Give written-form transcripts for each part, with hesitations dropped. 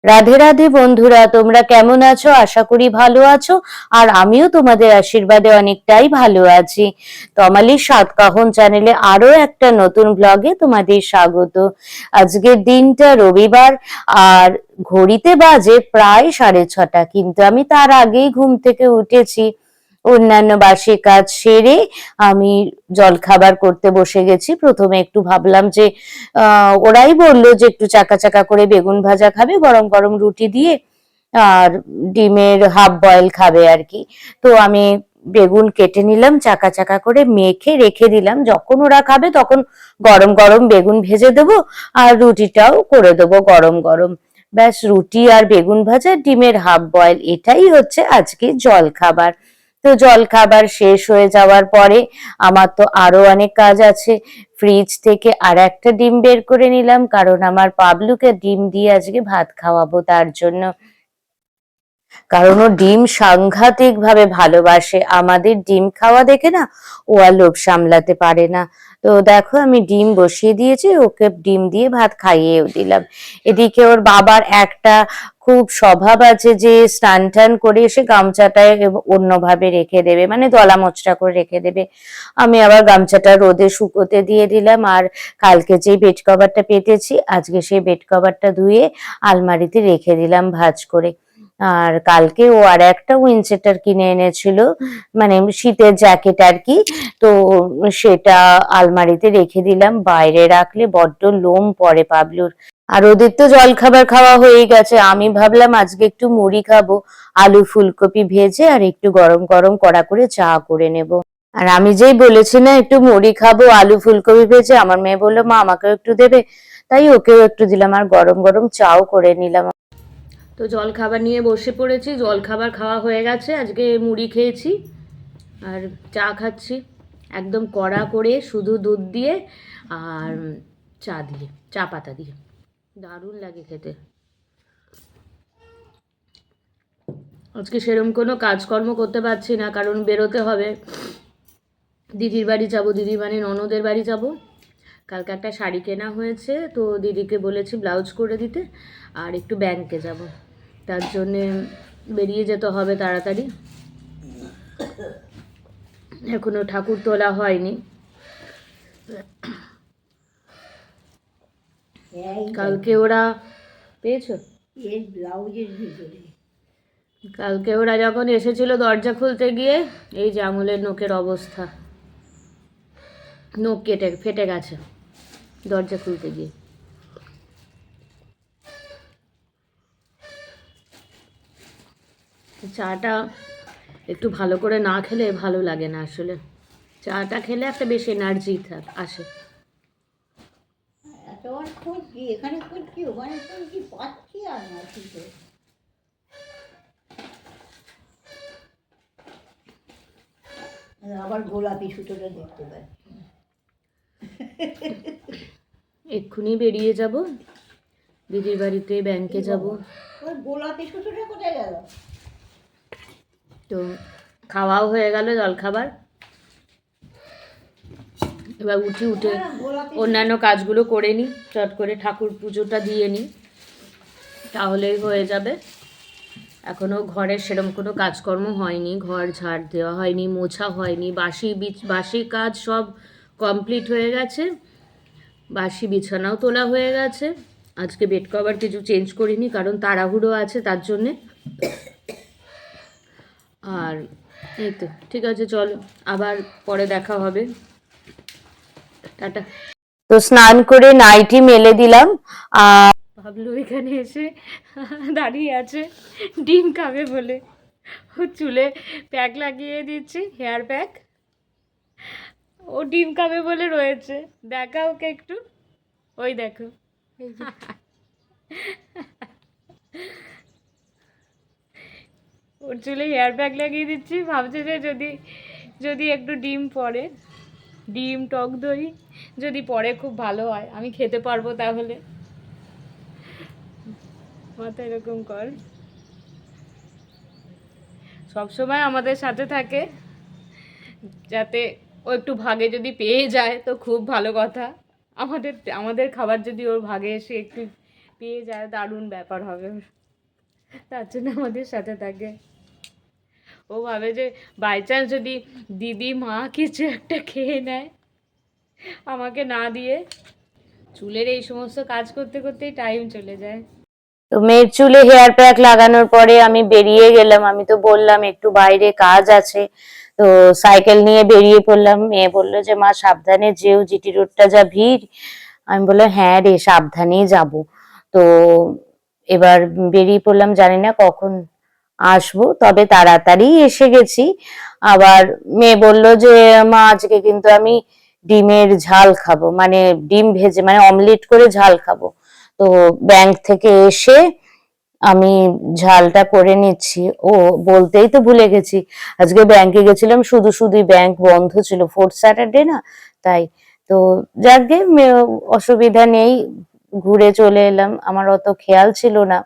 রাধে রাধে বন্ধুরা, তোমরা কেমন আছো? আশা করি ভালো আছো। আর আমিও তোমাদের আশীর্বাদে অনেকটাই ভালো আছি। তমালির সাতকাহন চ্যানেলে আরো একটা নতুন ব্লগে তোমাদের স্বাগত। আজকের দিনটা রবিবার, আর ঘড়িতে বাজে প্রায় 6:30, কিন্তু আমি তার আগেই ঘুম থেকে উঠেছি। অন্যান্য বাসি কাজ সেরে আমি জলখাবার করতে বসে গেছি। প্রথমে একটু ভাবলাম যে ওরাই বললো যে একটু চাকা চাকা করে বেগুন ভাজা খাবে, গরম গরম রুটি দিয়ে, আর ডিমের হাফ বয়েল খাবে আর কি। তো আমি বেগুন কেটে নিলাম, চাকা চাকা করে মেখে রেখে দিলাম। যখন ওরা খাবে তখন গরম গরম বেগুন ভেজে দেবো, আর রুটিটাও করে দেবো গরম গরম। ব্যাস, রুটি আর বেগুন ভাজা, ডিমের হাফ বয়েল, এটাই হচ্ছে আজকে জল খাবার। তো জল খাবার শেষ হয়ে যাওয়ার পরে আমার তো আরো অনেক কাজ আছে। ফ্রিজ থেকে আর একটা ডিম বের করে নিলাম, কারণ আমার পাবলুকে ডিম দিয়ে আজকে ভাত খাওয়াবো তার জন্য। কারণ ও ডিম সাংঘাতিক ভাবে ভালোবাসে, আমাদের ডিম খাওয়া দেখে না ও আর লোভ সামলাতে পারে না। তো দেখো, আমি ডিম বসিয়ে দিয়েছি, ওকে ডিম দিয়ে ভাত খাইয়েও দিলাম। এদিকে ওর বাবার একটা খুব স্বভাব আছে যে স্নান টান করে এসে গামছাটায় অন্যভাবে রেখে দেবে, মানে দলা মোচড়া করে রেখে দেবে। আমি আবার গামছাটা রোদে শুকোতে দিয়ে দিলাম। আর কালকে যে বেড কভারটা পেতেছি, আজকে সেই বেড কভারটা ধুয়ে আলমারিতে রেখে দিলাম ভাঁজ করে। আর কালকে ও আর একটা উইন্ডসেটার কিনে এনেছিল, মানে শীতের জ্যাকেট আর কি। তো সেটা আলমারিতে রেখে দিলাম, বাইরে রাখলে বড্ড লোম পড়ে পাবলুর। আর ওদের তো জল খাবার খাওয়া হয়ে গেছে। আমি ভাবলাম আজকে একটু মুড়ি খাবো, আলু ফুলকপি ভেজে, আর একটু গরম গরম কড়া করে চা করে নেব। আর আমি যেই বলেছি না একটু মুড়ি খাবো আলু ফুলকপি ভেজে, আমার মেয়ে বললো মা আমাকেও একটু দেবে, তাই ওকেও একটু দিলাম, আর গরম গরম চাও করে নিলাম। তো জল খাবার নিয়ে বসে পড়েছি, জল খাবার খাওয়া হয়ে গেছে। আজকে মুড়ি খেয়েছি আর চা খাচ্ছি, একদম কড়া করে শুধু দুধ দিয়ে আর চা দিয়ে, চা পাতা দিয়ে, দারুণ লাগে খেতে। আজকে সেরকম কোনো কাজকর্ম করতে পারছি না, কারণ বেরোতে হবে, দিদির বাড়ি যাব, দিদি মানে ননদের বাড়ি যাব। কালকে একটা শাড়ি কেনা হয়েছে, তো দিদিকে বলেছি ব্লাউজ করে দিতে, আর একটু ব্যাংকে যাব, তার জন্যে বেরিয়ে যেতে হবে তাড়াতাড়ি। এখনো ঠাকুর তোলা হয়নি। কালকে ওরা পেয়েছো এর ব্লাউজের ভিতরে, কালকে ওরা যখন এসেছিল দরজা খুলতে গিয়ে এই যে আঙুলের নখের অবস্থা, নখ কেটে ফেটে গেছে দরজা খুলতে গিয়ে। চাটা একটু ভালো করে না খেলে ভালো লাগে না আসলে। চাটা খেলে একটা বেশ এনার্জি আসে। এখানে খুঁজছি, ওখানে খুঁজছি, পাচ্ছি আর না কিছু। আবার গোলাপি সুতোটা দেখতে পাচ্ছি। এক্ষুনি বেরিয়ে যাব, দিদির বাড়িতে ব্যাংকে যাব। গোলাপি সুতোটা কোথায় গেল? তো খাওয়াও হয়ে গেল জলখাবার। এবার উঠে অন্যান্য কাজগুলো করে নিই, চট করে ঠাকুর পুজোটা দিয়ে নিই, তাহলেই হয়ে যাবে। এখনও ঘরের সেরকম কোনো কাজকর্ম হয়নি, ঘর ঝাড় দেওয়া হয়নি, মোছা হয়নি, বাসি কাজ সব কমপ্লিট হয়ে গেছে, বাসি বিছানাও তোলা হয়ে গেছে। আজকে বেড কভার কিছু চেঞ্জ করিনি, কারণ তাড়াহুড়ো আছে তার জন্যে। আর এই তো ঠিক আছে, চলো আবার পরে দেখা হবে, টাটা। তো স্নান করে নাইটি মেলে দিলাম, আর ভাবলু এখানে এসে দাঁড়িয়ে আছে ডিম খাবে বলে, ও চুলে প্যাক লাগিয়ে দিচ্ছি, হেয়ার প্যাক। ও ডিম খাবে বলে রয়েছে, দেখা ওকে একটু, ওই দেখো। ওর চুলে হেয়ার প্যাক লাগিয়ে দিচ্ছি, ভাবছে যে যদি যদি একটু ডিম পড়ে, ডিম টক দই যদি পড়ে খুব ভালো হয়, আমি খেতে পারবো তাহলে। মাথা এরকম কর, সবসময় আমাদের সাথে থাকে, যাতে ও একটু ভাগে যদি পেয়ে যায় তো খুব ভালো কথা। আমাদের খাবার যদি ওর ভাগে এসে একটু পেয়ে যায় দারুণ ব্যাপার হবে, তার জন্য আমাদের সাথে থাকে। ও ভাবে যে বাই চান্স যদি দিদি মা কিছু একটা খেয়ে নেয় আমাকে না দিয়ে, চুলের এই সমস্ত কাজ করতে করতেই টাইম চলে যায়। তো মেয়ের চুলে হেয়ার প্যাক লাগানোর পরে আমি বেরিয়ে গেলাম। আমি তো বললাম একটু বাইরে কাজ আছে, তো সাইকেল নিয়ে বেরিয়ে পড়লাম। মেয়ে বললো যে মা সাবধানে যেও, জিটি রোডটা যা ভিড়। আমি বললাম হ্যাঁ রে, সাবধানেই যাব। তো এবার বেরিয়ে পড়লাম, জানি না কখন আসবো, তবে তাড়াতাড়ি এসে গেছি। আবার মেয়ে বললো যে মা আজকে কিন্তু আমি ডিমের ঝাল খাবো, মানে ডিম ভেজে মানে অমলেট করে ঝাল খাবো। তো ব্যাংক থেকে এসে আমি ঝালটা করে নিচ্ছি। ও বলতেই তো ভুলে গেছি, আজকে ব্যাংকে গেছিলাম, শুধু শুধুই ব্যাংক বন্ধ ছিল, ফোর্থ স্যাটারডে না, তাই। তো যাকগে, অসুবিধা নেই, ঘুরে চলে এলাম, আমার অত খেয়াল ছিল না।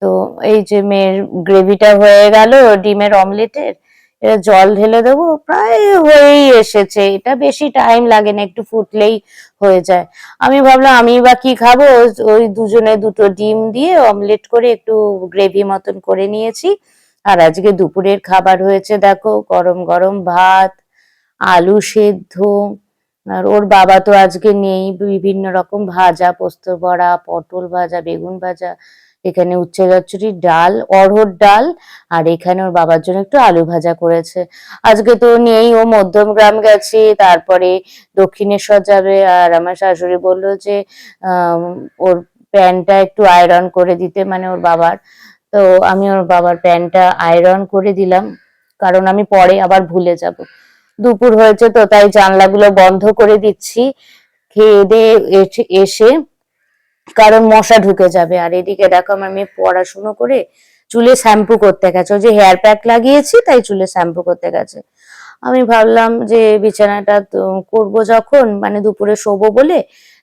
তো এই যে মেয়ের গ্রেভিটা হয়ে গেল ডিমের অমলেটের, এবার জল ঢেলে দেবো, প্রায় হয়েই এসেছে, এটা বেশি টাইম লাগে না, একটু ফুটলেই হয়ে যায়। আমি ভাবলাম আমি বা কি খাবো, ওই দুজনে দুটো ডিম দিয়ে অমলেট করে একটু গ্রেভি মতন করে নিয়েছি। আর আজকে দুপুরের খাবার হয়েছে দেখো, গরম গরম ভাত, আলু সেদ্ধ, আর ওর বাবা তো আজকে নেই, বিভিন্ন রকম ভাজা, পোস্ত বড়া, পটল ভাজা, বেগুন ভাজা, এখানে উচ্ছে চচ্চড়ি, ডাল, অড়হর ডাল, আর এখানে ওর বাবার জন্য একটু আলু ভাজা করেছে। আজকে তো নেই, ও মধ্যমগ্রাম গেছে, তারপরে দক্ষিণেশ্বর যাবে। আর আমার শাশুড়ি বললো যে ওর প্যান্টটা একটু আয়রন করে দিতে, মানে ওর বাবার। তো আমি ওর বাবার প্যান্টটা আয়রন করে দিলাম, কারণ আমি পরে আবার ভুলে যাব। দুপুর হয়েছে তো, তাই জানলাগুলো বন্ধ করে দিচ্ছি খেয়ে দিয়ে এসে, কারণ মশা ঢুকে যাবে। আর এদিকে দেখো আমার মেয়ে পড়াশুনো করে চুলে শ্যাম্পু করতে গেছে, ওই যে হেয়ার প্যাক লাগিয়েছি তাই চুলে শ্যাম্পু করতে গেছে। আমি ভাবলাম যে বিছানাটা করবো যখন, মানে দুপুরে শোবো বলে,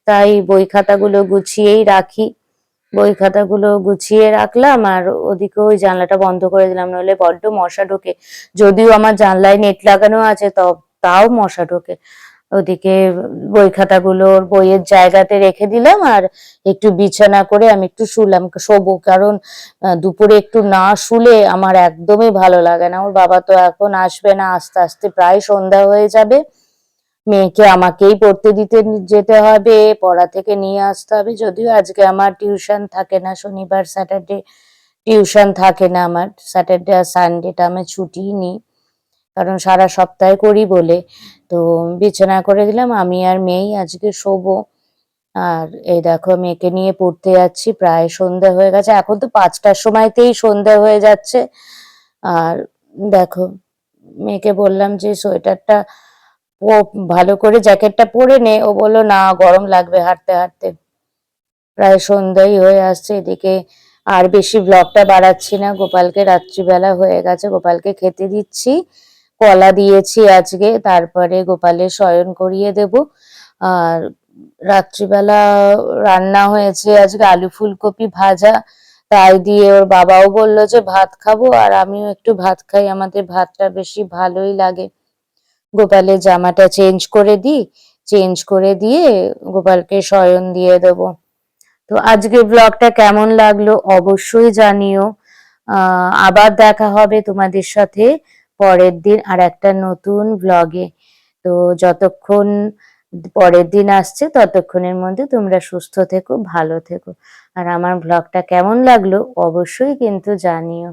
তাই বই খাতাগুলো গুছিয়েই রাখি। বই খাতাগুলো গুছিয়ে রাখলাম, আর ওদিকে ওই জানলাটা বন্ধ করে দিলাম, নইলে বড্ড মশা ঢোকে। যদিও আমার জানলায় নেট লাগানো আছে, তাও মশা ঢোকে। ওদিকে বই খাতাগুলো বইয়ের জায়গাতে রেখে দিলাম, আর একটু বিছানা করে আমি একটু শোবো, কারণ দুপুরে একটু না শুলে আমার একদমই ভালো লাগে না। ওর বাবা তো এখন আসবে না, আস্তে আস্তে প্রায় সন্ধ্যা হয়ে যাবে। মেয়েকে আমাকেই পড়তে দিতে যেতে হবে, পড়া থেকে নিয়ে আসতে হবে। যদিও আজকে আমার টিউশন থাকে না, শনিবার স্যাটারডে টিউশন থাকে না আমার, স্যাটারডে আর সানডেটা আমি ছুটিই নিই, কারণ সারা সপ্তাহে করি বলে। তো বিছানা করে দিলাম, আমি আর মেয়েই আজকে শোবো। আর এই দেখো মেয়েকে নিয়ে পড়তে যাচ্ছি, প্রায় সন্ধ্যা হয়ে গেছে, এখন তো 5টার সময়তেই সন্ধ্যা হয়ে যাচ্ছে। আর দেখো মেয়েকে বললাম যে সোয়েটারটা ও ভালো করে জ্যাকেটটা পরে নে, ও বললো না গরম লাগবে হাঁটতে হাঁটতে। প্রায় সন্ধ্যাই হয়ে আসছে এদিকে। আর বেশি ব্লগটা বাড়াচ্ছি না, গোপালকে রাত্রিবেলা হয়ে গেছে, গোপালকে খেতে দিচ্ছি, কলা দিয়েছি আজকে, তারপরে গোপালের শয়ন করিয়ে দেব। আর রাত্রিবেলা রান্না হয়েছে আজকে আলু ফুলকপি ভাজা, তাই দিয়ে ওর বাবাও বললো যে ভাত খাবো, আর আমিও একটু ভাত খাই, আমাদের ভাতটা বেশি ভালোই লাগে। গোপালের জামাটা চেঞ্জ করে দিই, চেঞ্জ করে দিয়ে গোপালকে শয়ন দিয়ে দেবো। তো আজকে ব্লগটা কেমন লাগলো অবশ্যই জানিও। আবার দেখা হবে তোমাদের সাথে পরের দিন আর একটা নতুন ব্লগে। তো যতক্ষণ পরের দিন আসছে ততক্ষণের মধ্যে তোমরা সুস্থ থেকো, ভালো থেকো। আর আমার ব্লগটা কেমন লাগলো অবশ্যই কিন্তু জানিও।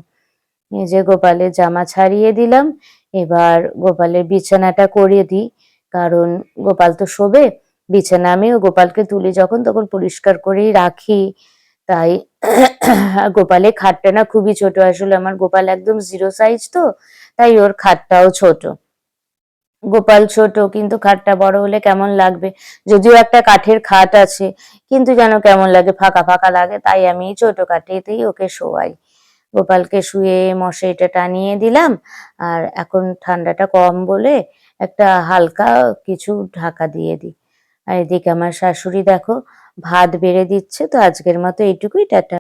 এই যে গোপালের জামা ছাড়িয়ে দিলাম, এবার গোপালের বিছানাটা করিয়ে দিই, কারণ গোপাল তো শোবে। বিছানা আমিও গোপালকে তুলি যখন তখন পরিষ্কার করেই রাখি, তাই গোপালের খাটটা না খুবই ছোট, আসলে আমার গোপাল একদম জিরো সাইজ তো, তাই ওর খাটটাও ছোট। গোপাল ছোট কিন্তু খাটটা বড় হলে কেমন লাগবে, যদিও একটা কাঠের খাট আছে, কিন্তু যেন কেমন লাগে, ফাঁকা ফাঁকা লাগে, তাই আমি ছোট কাঠেতেই ওকে শোয়াই। গোপালকে শুয়ে মশারিটা টানিয়ে দিলাম, আর এখন ঠান্ডাটা কম বলে একটা হালকা কিছু ঢাকা দিয়ে দিই। আর এদিকে আমার শাশুড়ি দেখো ভাত বেড়ে দিচ্ছে। তো আজকের মতো এইটুকুই, টাটা।